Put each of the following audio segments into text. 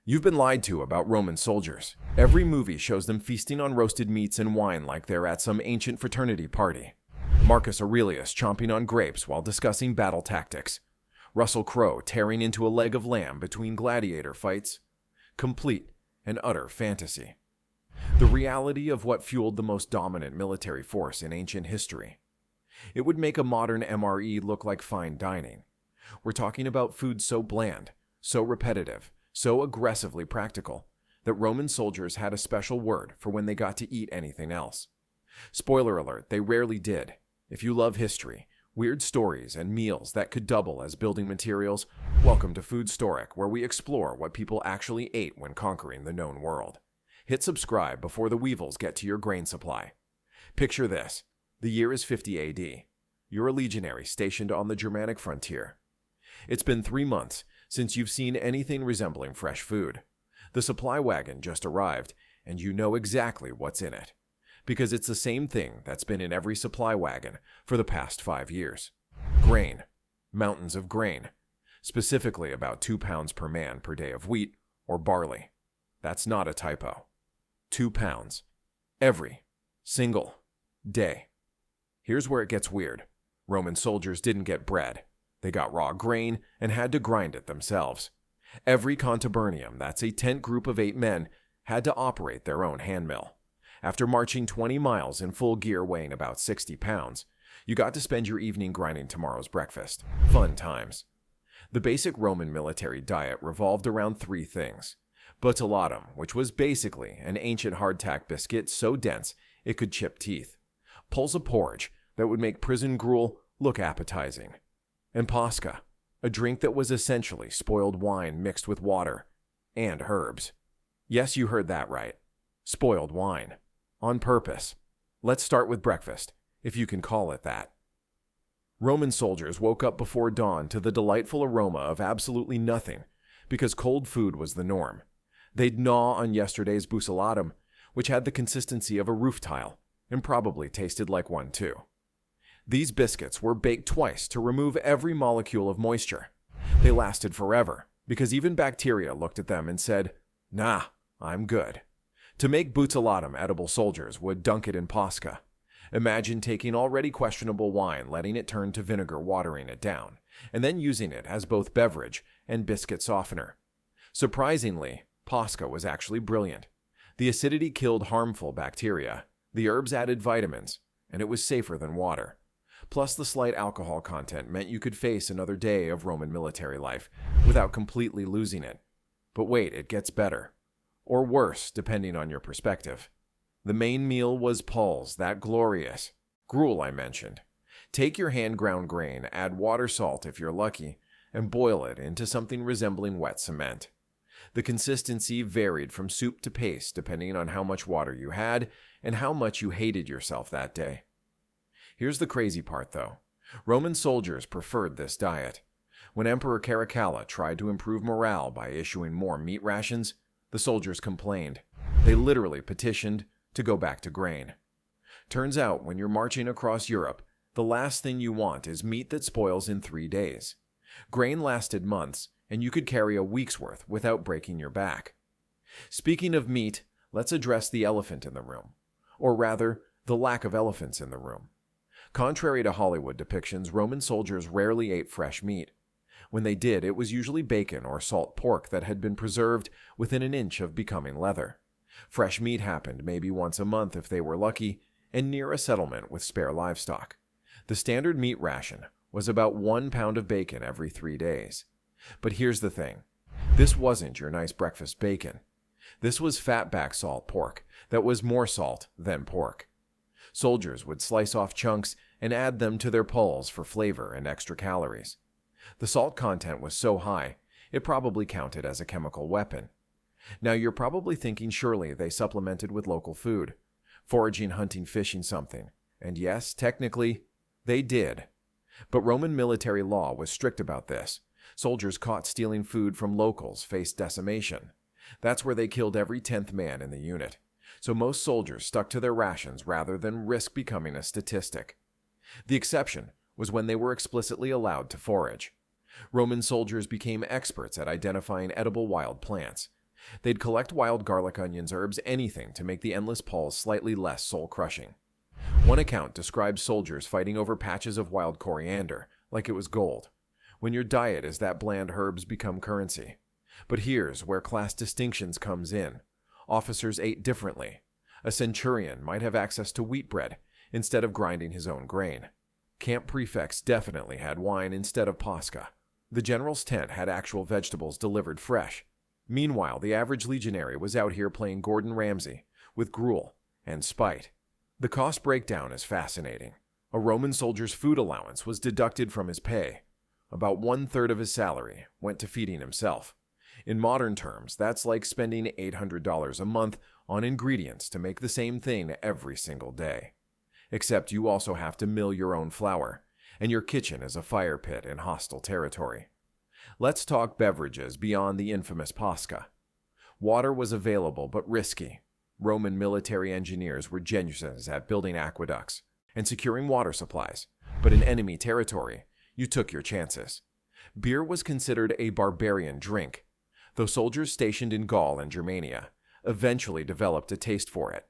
You've been lied to about Roman soldiers. Every movie shows them feasting on roasted meats and wine like they're at some ancient fraternity party. Marcus Aurelius chomping on grapes while discussing battle tactics. Russell Crowe tearing into a leg of lamb between gladiator fights. Complete and utter fantasy. The reality of what fueled the most dominant military force in ancient history. It would make a modern MRE look like fine dining. We're talking about food so bland, so repetitive, so aggressively practical, that Roman soldiers had a special word for when they got to eat anything else. Spoiler alert, they rarely did. If you love history, weird stories, and meals that could double as building materials, welcome to Food Storic, where we explore what people actually ate when conquering the known world. Hit subscribe before the weevils get to your grain supply. Picture this. The year is 50 AD. You're a legionary stationed on the Germanic frontier. It's been 3 months since you've seen anything resembling fresh food. The supply wagon just arrived, and you know exactly what's in it. Because it's the same thing that's been in every supply wagon for the past 5 years. Grain. Mountains of grain. Specifically about 2 pounds per man per day of wheat or barley. That's not a typo. 2 pounds. Every single day. Here's where it gets weird. Roman soldiers didn't get bread. They got raw grain and had to grind it themselves. Every contubernium, that's a tent group of 8 men, had to operate their own hand mill. After marching 20 miles in full gear weighing about 60 pounds, you got to spend your evening grinding tomorrow's breakfast. Fun times. The basic Roman military diet revolved around 3 things. Butylatum, which was basically an ancient hardtack biscuit so dense it could chip teeth. Pulls of porridge that would make prison gruel look appetizing. And posca, a drink that was essentially spoiled wine mixed with water and herbs. Yes, you heard that right. Spoiled wine. On purpose. Let's start with breakfast, if you can call it that. Roman soldiers woke up before dawn to the delightful aroma of absolutely nothing, because cold food was the norm. They'd gnaw on yesterday's butylatum, which had the consistency of a roof tile, and probably tasted like one too. These biscuits were baked twice to remove every molecule of moisture. They lasted forever, because even bacteria looked at them and said, "Nah, I'm good." To make butylatum edible, soldiers would dunk it in posca. Imagine taking already questionable wine, letting it turn to vinegar, watering it down, and then using it as both beverage and biscuit softener. Surprisingly, posca was actually brilliant. The acidity killed harmful bacteria, the herbs added vitamins, and it was safer than water. Plus, the slight alcohol content meant you could face another day of Roman military life without completely losing it. But wait, it gets better. Or worse, depending on your perspective. The main meal was pulse, that glorious gruel I mentioned. Take your hand-ground grain, add water, salt if you're lucky, and boil it into something resembling wet cement. The consistency varied from soup to paste depending on how much water you had and how much you hated yourself that day. Here's the crazy part, though. Roman soldiers preferred this diet. When Emperor Caracalla tried to improve morale by issuing more meat rations, the soldiers complained. They literally petitioned to go back to grain. Turns out, when you're marching across Europe, the last thing you want is meat that spoils in 3 days. Grain lasted months, and you could carry a week's worth without breaking your back. Speaking of meat, let's address the elephant in the room. Or rather, the lack of elephants in the room. Contrary to Hollywood depictions, Roman soldiers rarely ate fresh meat. When they did, it was usually bacon or salt pork that had been preserved within an inch of becoming leather. Fresh meat happened maybe once a month if they were lucky, and near a settlement with spare livestock. The standard meat ration was about 1 pound of bacon every 3 days. But here's the thing. This wasn't your nice breakfast bacon. This was fatback salt pork that was more salt than pork. Soldiers would slice off chunks and add them to their pulse for flavor and extra calories. The salt content was so high, it probably counted as a chemical weapon. Now you're probably thinking surely they supplemented with local food, foraging, hunting, fishing something. And yes, technically, they did. But Roman military law was strict about this. Soldiers caught stealing food from locals faced decimation. That's where they killed every 10th man in the unit. So most soldiers stuck to their rations rather than risk becoming a statistic. The exception was when they were explicitly allowed to forage. Roman soldiers became experts at identifying edible wild plants. They'd collect wild garlic, onions, herbs, anything to make the endless pulse slightly less soul-crushing. One account describes soldiers fighting over patches of wild coriander, like it was gold. When your diet is that bland, herbs become currency. But here's where class distinctions comes in. Officers ate differently. A centurion might have access to wheat bread instead of grinding his own grain. Camp prefects definitely had wine instead of posca. The general's tent had actual vegetables delivered fresh. Meanwhile, the average legionary was out here playing Gordon Ramsay with gruel and spite. The cost breakdown is fascinating. A Roman soldier's food allowance was deducted from his pay. About 1/3 of his salary went to feeding himself. In modern terms, that's like spending $800 a month on ingredients to make the same thing every single day. Except you also have to mill your own flour, and your kitchen is a fire pit in hostile territory. Let's talk beverages beyond the infamous posca. Water was available but risky. Roman military engineers were geniuses at building aqueducts and securing water supplies, but in enemy territory, you took your chances. Beer was considered a barbarian drink, though soldiers stationed in Gaul and Germania eventually developed a taste for it.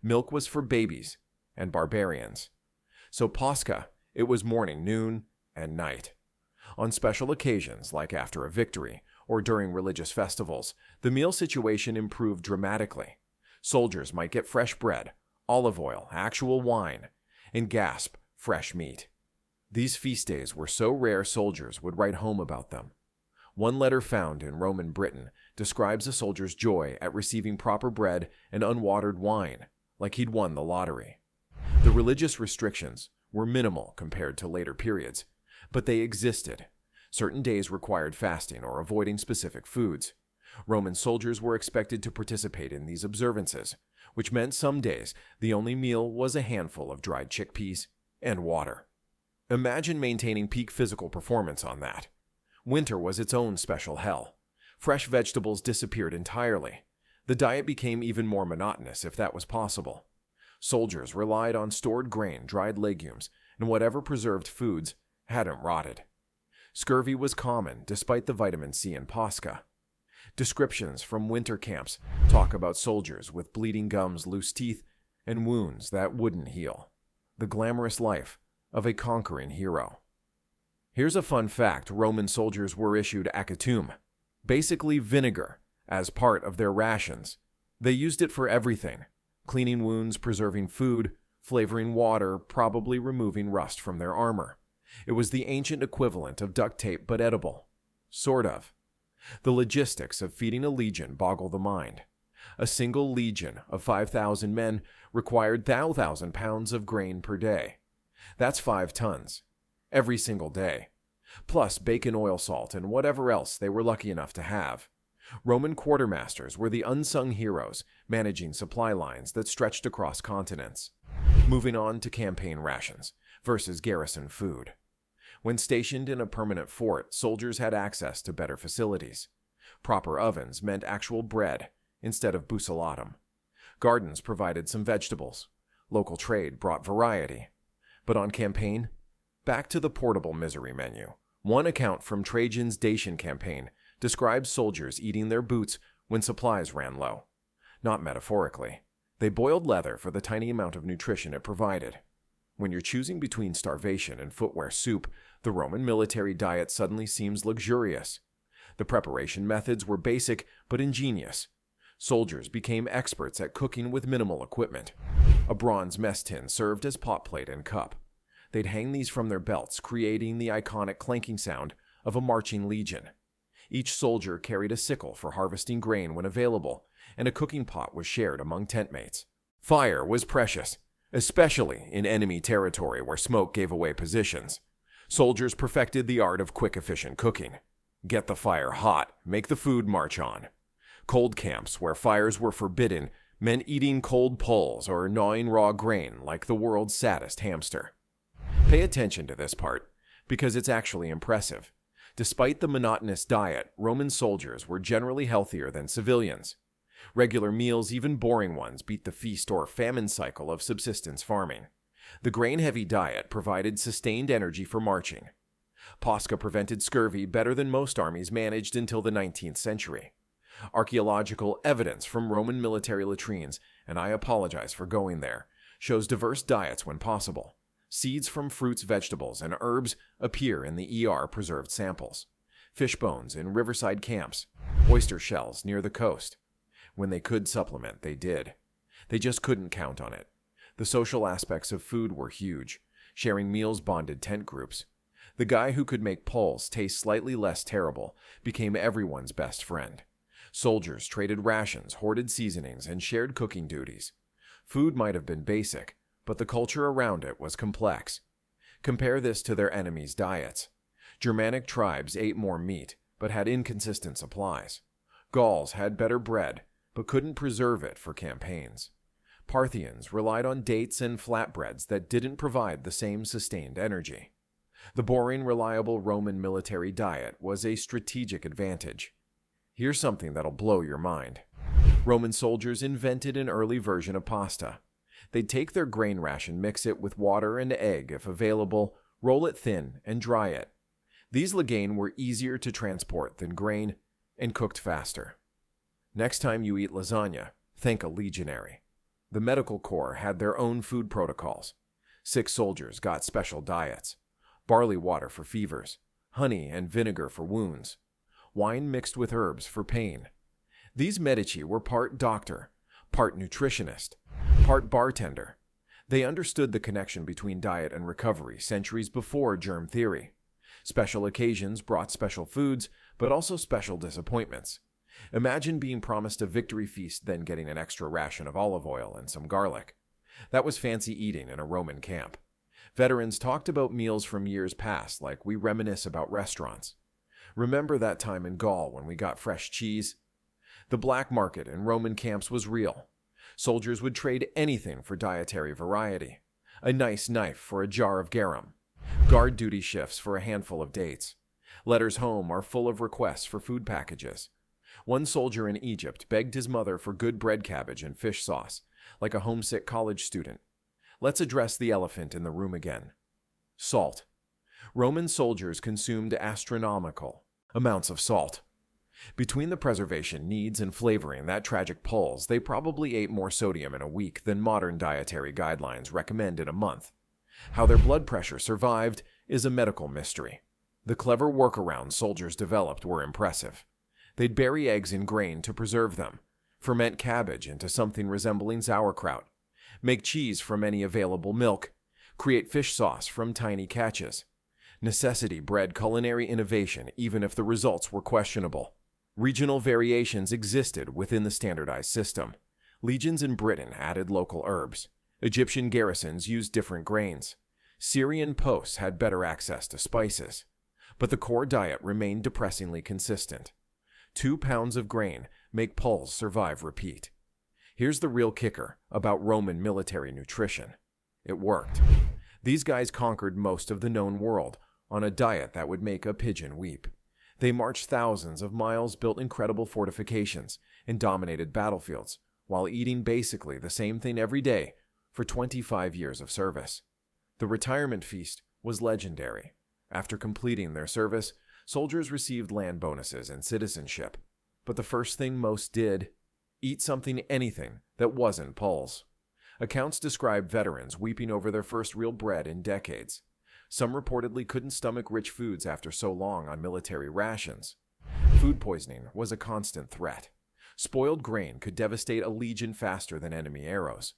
Milk was for babies and barbarians. So posca, it was morning, noon, and night. On special occasions, like after a victory or during religious festivals, the meal situation improved dramatically. Soldiers might get fresh bread, olive oil, actual wine, and gasp, fresh meat. These feast days were so rare soldiers would write home about them. One letter found in Roman Britain describes a soldier's joy at receiving proper bread and unwatered wine, like he'd won the lottery. The religious restrictions were minimal compared to later periods, but they existed. Certain days required fasting or avoiding specific foods. Roman soldiers were expected to participate in these observances, which meant some days the only meal was a handful of dried chickpeas and water. Imagine maintaining peak physical performance on that. Winter was its own special hell. Fresh vegetables disappeared entirely. The diet became even more monotonous if that was possible. Soldiers relied on stored grain, dried legumes, and whatever preserved foods hadn't rotted. Scurvy was common despite the vitamin C in posca. Descriptions from winter camps talk about soldiers with bleeding gums, loose teeth, and wounds that wouldn't heal. The glamorous life of a conquering hero. Here's a fun fact: Roman soldiers were issued acatum, basically vinegar, as part of their rations. They used it for everything: cleaning wounds, preserving food, flavoring water, probably removing rust from their armor. It was the ancient equivalent of duct tape, but edible. Sort of. The logistics of feeding a legion boggle the mind. A single legion of 5,000 men required 1,000 pounds of grain per day. That's 5 tons. Every single day. Plus bacon, oil, salt, and whatever else they were lucky enough to have. Roman quartermasters were the unsung heroes, managing supply lines that stretched across continents. Moving on to campaign rations versus garrison food. When stationed in a permanent fort, soldiers had access to better facilities. Proper ovens meant actual bread instead of bucellatum. Gardens provided some vegetables. Local trade brought variety. But on campaign, back to the portable misery menu. One account from Trajan's Dacian campaign describes soldiers eating their boots when supplies ran low. Not metaphorically. They boiled leather for the tiny amount of nutrition it provided. When you're choosing between starvation and footwear soup, the Roman military diet suddenly seems luxurious. The preparation methods were basic but ingenious. Soldiers became experts at cooking with minimal equipment. A bronze mess tin served as pot plate and cup. They'd hang these from their belts, creating the iconic clanking sound of a marching legion. Each soldier carried a sickle for harvesting grain when available, and a cooking pot was shared among tent mates. Fire was precious, especially in enemy territory where smoke gave away positions. Soldiers perfected the art of quick, efficient cooking. Get the fire hot, make the food march on. Cold camps where fires were forbidden meant eating cold pulls or gnawing raw grain like the world's saddest hamster. Pay attention to this part, because it's actually impressive. Despite the monotonous diet, Roman soldiers were generally healthier than civilians. Regular meals, even boring ones, beat the feast or famine cycle of subsistence farming. The grain-heavy diet provided sustained energy for marching. Posca prevented scurvy better than most armies managed until the 19th century. Archaeological evidence from Roman military latrines, and I apologize for going there, shows diverse diets when possible. Seeds from fruits, vegetables, and herbs appear in the preserved samples. Fish bones in riverside camps, oyster shells near the coast. When they could supplement, they did. They just couldn't count on it. The social aspects of food were huge. Sharing meals bonded tent groups. The guy who could make poles taste slightly less terrible became everyone's best friend. Soldiers traded rations, hoarded seasonings, and shared cooking duties. Food might have been basic, but the culture around it was complex. Compare this to their enemies' diets. Germanic tribes ate more meat, but had inconsistent supplies. Gauls had better bread, but couldn't preserve it for campaigns. Parthians relied on dates and flatbreads that didn't provide the same sustained energy. The boring, reliable Roman military diet was a strategic advantage. Here's something that'll blow your mind. Roman soldiers invented an early version of pasta. They'd take their grain ration, mix it with water and egg if available, roll it thin, and dry it. These legain were easier to transport than grain and cooked faster. Next time you eat lasagna, thank a legionary. The medical corps had their own food protocols. Sick soldiers got special diets. Barley water for fevers, honey and vinegar for wounds, wine mixed with herbs for pain. These medici were part doctor, part nutritionist, part bartender. They understood the connection between diet and recovery centuries before germ theory. Special occasions brought special foods, but also special disappointments. Imagine being promised a victory feast, then getting an extra ration of olive oil and some garlic. That was fancy eating in a Roman camp. Veterans talked about meals from years past like we reminisce about restaurants. Remember that time in Gaul when we got fresh cheese? The black market in Roman camps was real. Soldiers would trade anything for dietary variety. A nice knife for a jar of garum. Guard duty shifts for a handful of dates. Letters home are full of requests for food packages. One soldier in Egypt begged his mother for good bread cabbage and fish sauce, like a homesick college student. Let's address the elephant in the room again. Salt. Roman soldiers consumed astronomical amounts of salt. Between the preservation needs and flavoring that tragic pulls, they probably ate more sodium in a week than modern dietary guidelines recommend in a month. How their blood pressure survived is a medical mystery. The clever workarounds soldiers developed were impressive. They'd bury eggs in grain to preserve them, ferment cabbage into something resembling sauerkraut, make cheese from any available milk, create fish sauce from tiny catches. Necessity bred culinary innovation even if the results were questionable. Regional variations existed within the standardized system. Legions in Britain added local herbs. Egyptian garrisons used different grains. Syrian posts had better access to spices. But the core diet remained depressingly consistent. 2 pounds of grain make pulls survive repeat. Here's the real kicker about Roman military nutrition. It worked. These guys conquered most of the known world on a diet that would make a pigeon weep. They marched thousands of miles, built incredible fortifications, and dominated battlefields, while eating basically the same thing every day for 25 years of service. The retirement feast was legendary. After completing their service, soldiers received land bonuses and citizenship. But the first thing most did, eat anything that wasn't pulls. Accounts describe veterans weeping over their first real bread in decades. Some reportedly couldn't stomach rich foods after so long on military rations. Food poisoning was a constant threat. Spoiled grain could devastate a legion faster than enemy arrows.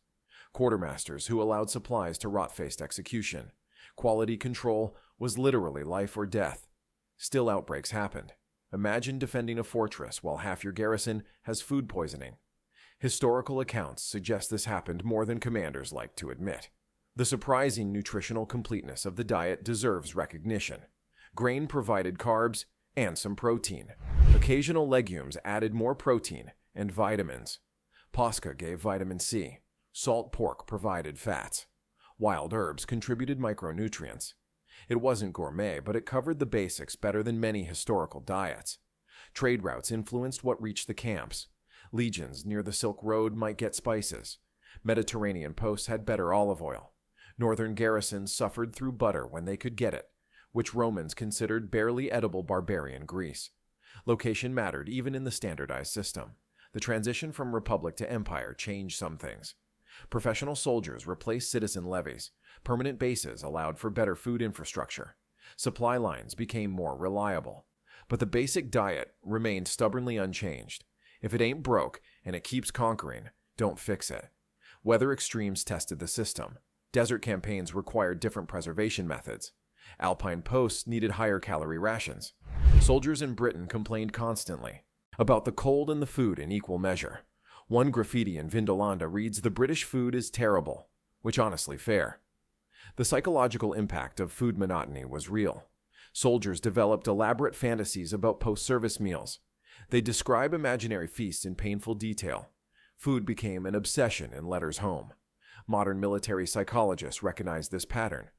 Quartermasters who allowed supplies to rot-faced execution. Quality control was literally life or death. Still, outbreaks happened. Imagine defending a fortress while half your garrison has food poisoning. Historical accounts suggest this happened more than commanders like to admit. The surprising nutritional completeness of the diet deserves recognition. Grain provided carbs and some protein. Occasional legumes added more protein and vitamins. Posca gave vitamin C. Salt pork provided fats. Wild herbs contributed micronutrients. It wasn't gourmet, but it covered the basics better than many historical diets. Trade routes influenced what reached the camps. Legions near the Silk Road might get spices. Mediterranean posts had better olive oil. Northern garrisons suffered through butter when they could get it, which Romans considered barely edible barbarian grease. Location mattered even in the standardized system. The transition from republic to empire changed some things. Professional soldiers replaced citizen levies. Permanent bases allowed for better food infrastructure. Supply lines became more reliable. But the basic diet remained stubbornly unchanged. If it ain't broke and it keeps conquering, don't fix it. Weather extremes tested the system. Desert campaigns required different preservation methods. Alpine posts needed higher calorie rations. Soldiers in Britain complained constantly about the cold and the food in equal measure. One graffiti in Vindolanda reads, "The British food is terrible," which honestly fair. The psychological impact of food monotony was real. Soldiers developed elaborate fantasies about post-service meals. They describe imaginary feasts in painful detail. Food became an obsession in letters home. Modern military psychologists recognize this pattern.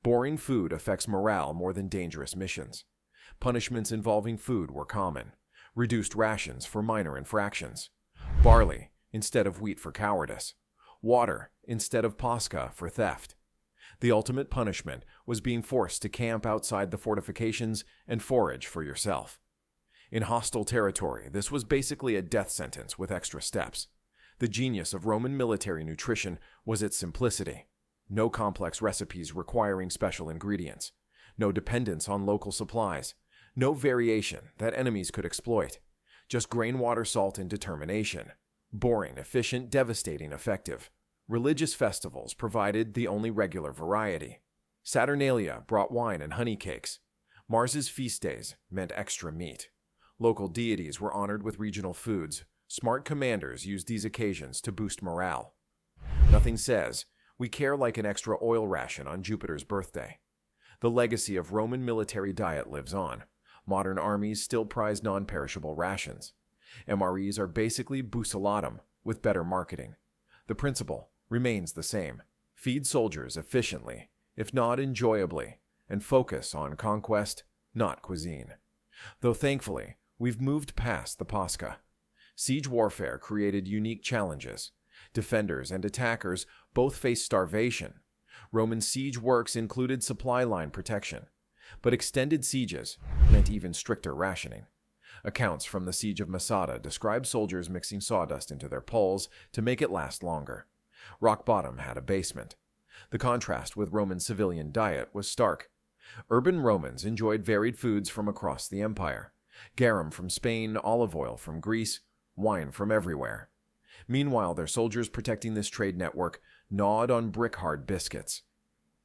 Boring food affects morale more than dangerous missions. Punishments involving food were common. Reduced rations for minor infractions. Barley instead of wheat for cowardice. Water instead of posca for theft. The ultimate punishment was being forced to camp outside the fortifications and forage for yourself. In hostile territory, this was basically a death sentence with extra steps. The genius of Roman military nutrition was its simplicity. No complex recipes requiring special ingredients. No dependence on local supplies. No variation that enemies could exploit. Just grain, water, salt, and determination. Boring, efficient, devastating, effective. Religious festivals provided the only regular variety. Saturnalia brought wine and honey cakes. Mars's feast days meant extra meat. Local deities were honored with regional foods. Smart commanders used these occasions to boost morale. Nothing says, "We care like an extra oil ration on Jupiter's birthday." The legacy of Roman military diet lives on. Modern armies still prize non-perishable rations. MREs are basically bucelatum with better marketing. The principle remains the same. Feed soldiers efficiently, if not enjoyably, and focus on conquest, not cuisine. Though thankfully, we've moved past the posca. Siege warfare created unique challenges. Defenders and attackers both faced starvation. Roman siege works included supply line protection, but extended sieges meant even stricter rationing. Accounts from the Siege of Masada describe soldiers mixing sawdust into their poles to make it last longer. Rock Bottom had a basement. The contrast with Roman civilian diet was stark. Urban Romans enjoyed varied foods from across the empire. Garum from Spain, olive oil from Greece, wine from everywhere. Meanwhile, their soldiers protecting this trade network gnawed on brick-hard biscuits.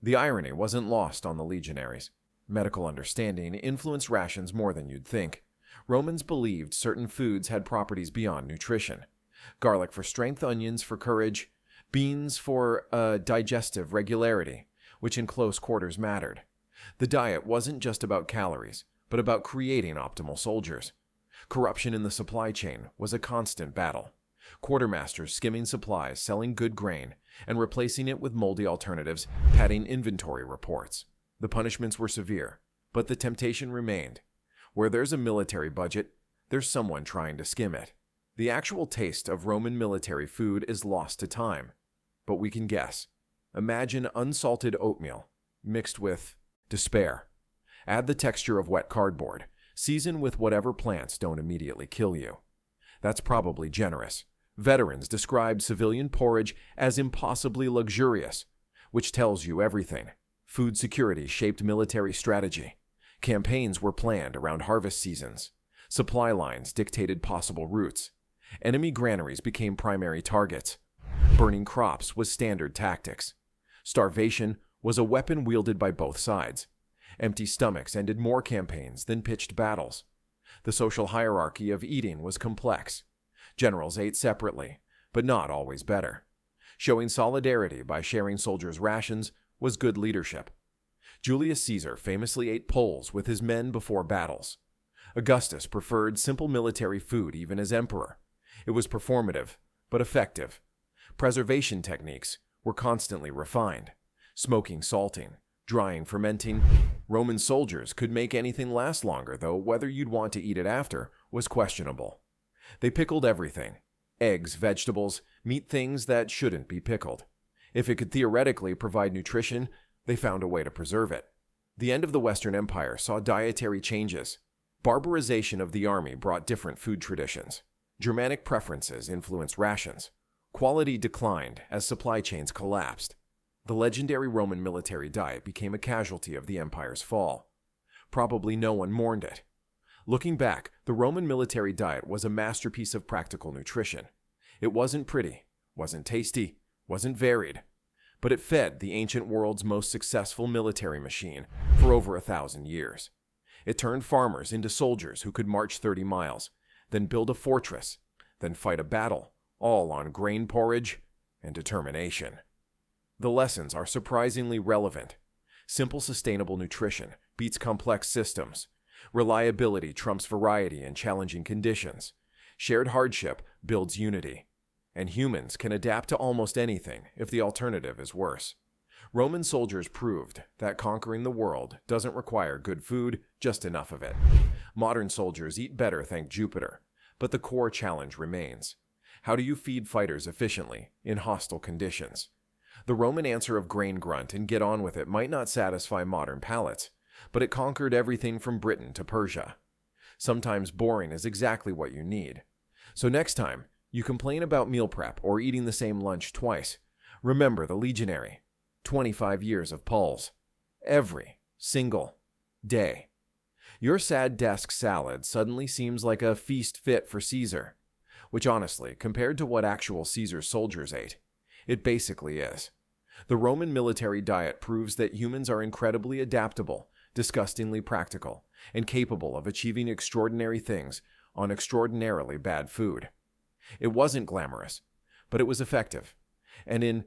The irony wasn't lost on the legionaries. Medical understanding influenced rations more than you'd think. Romans believed certain foods had properties beyond nutrition. Garlic for strength, onions for courage, beans for digestive regularity, which in close quarters mattered. The diet wasn't just about calories, but about creating optimal soldiers. Corruption in the supply chain was a constant battle. Quartermasters skimming supplies, selling good grain, and replacing it with moldy alternatives, padding inventory reports. The punishments were severe, but the temptation remained. Where there's a military budget, there's someone trying to skim it. The actual taste of Roman military food is lost to time, but we can guess. Imagine unsalted oatmeal mixed with despair. Add the texture of wet cardboard. Season with whatever plants don't immediately kill you. That's probably generous. Veterans described civilian porridge as impossibly luxurious, which tells you everything. Food security shaped military strategy. Campaigns were planned around harvest seasons. Supply lines dictated possible routes. Enemy granaries became primary targets. Burning crops was standard tactics. Starvation was a weapon wielded by both sides. Empty stomachs ended more campaigns than pitched battles. The social hierarchy of eating was complex. Generals ate separately, but not always better. Showing solidarity by sharing soldiers' rations was good leadership. Julius Caesar famously ate poles with his men before battles. Augustus preferred simple military food even as emperor. It was performative, but effective. Preservation techniques were constantly refined. Smoking, salting, drying, fermenting. Roman soldiers could make anything last longer, though whether you'd want to eat it after was questionable. They pickled everything. Eggs, vegetables, meat, things that shouldn't be pickled. If it could theoretically provide nutrition, they found a way to preserve it. The end of the Western Empire saw dietary changes. Barbarization of the army brought different food traditions. Germanic preferences influenced rations. Quality declined as supply chains collapsed. The legendary Roman military diet became a casualty of the empire's fall. Probably no one mourned it. Looking back, the Roman military diet was a masterpiece of practical nutrition. It wasn't pretty, wasn't tasty, wasn't varied, but it fed the ancient world's most successful military machine for over 1,000 years. It turned farmers into soldiers who could march 30 miles, then build a fortress, then fight a battle, all on grain porridge and determination. The lessons are surprisingly relevant. Simple, sustainable nutrition beats complex systems. Reliability trumps variety in challenging conditions. Shared hardship builds unity. And humans can adapt to almost anything if the alternative is worse. Roman soldiers proved that conquering the world doesn't require good food, just enough of it. Modern soldiers eat better, thank Jupiter, but the core challenge remains. How do you feed fighters efficiently in hostile conditions? The Roman answer of grain grunt and get on with it might not satisfy modern palates, but it conquered everything from Britain to Persia. Sometimes boring is exactly what you need. So next time you complain about meal prep or eating the same lunch twice, remember the legionary. 25 years of pulse. Every single day. Your sad desk salad suddenly seems like a feast fit for Caesar, which honestly, compared to what actual Caesar's soldiers ate, it basically is. The Roman military diet proves that humans are incredibly adaptable, disgustingly practical, and capable of achieving extraordinary things on extraordinarily bad food. It wasn't glamorous, but it was effective. And in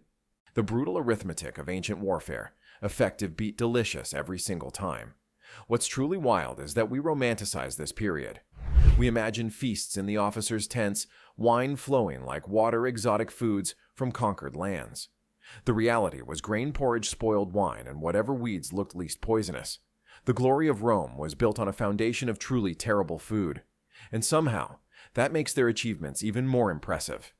the brutal arithmetic of ancient warfare, effective beat delicious every single time. What's truly wild is that we romanticize this period. We imagine feasts in the officers' tents, wine flowing like water, exotic foods from conquered lands. The reality was grain porridge, spoiled wine, and whatever weeds looked least poisonous. The glory of Rome was built on a foundation of truly terrible food. And somehow, that makes their achievements even more impressive.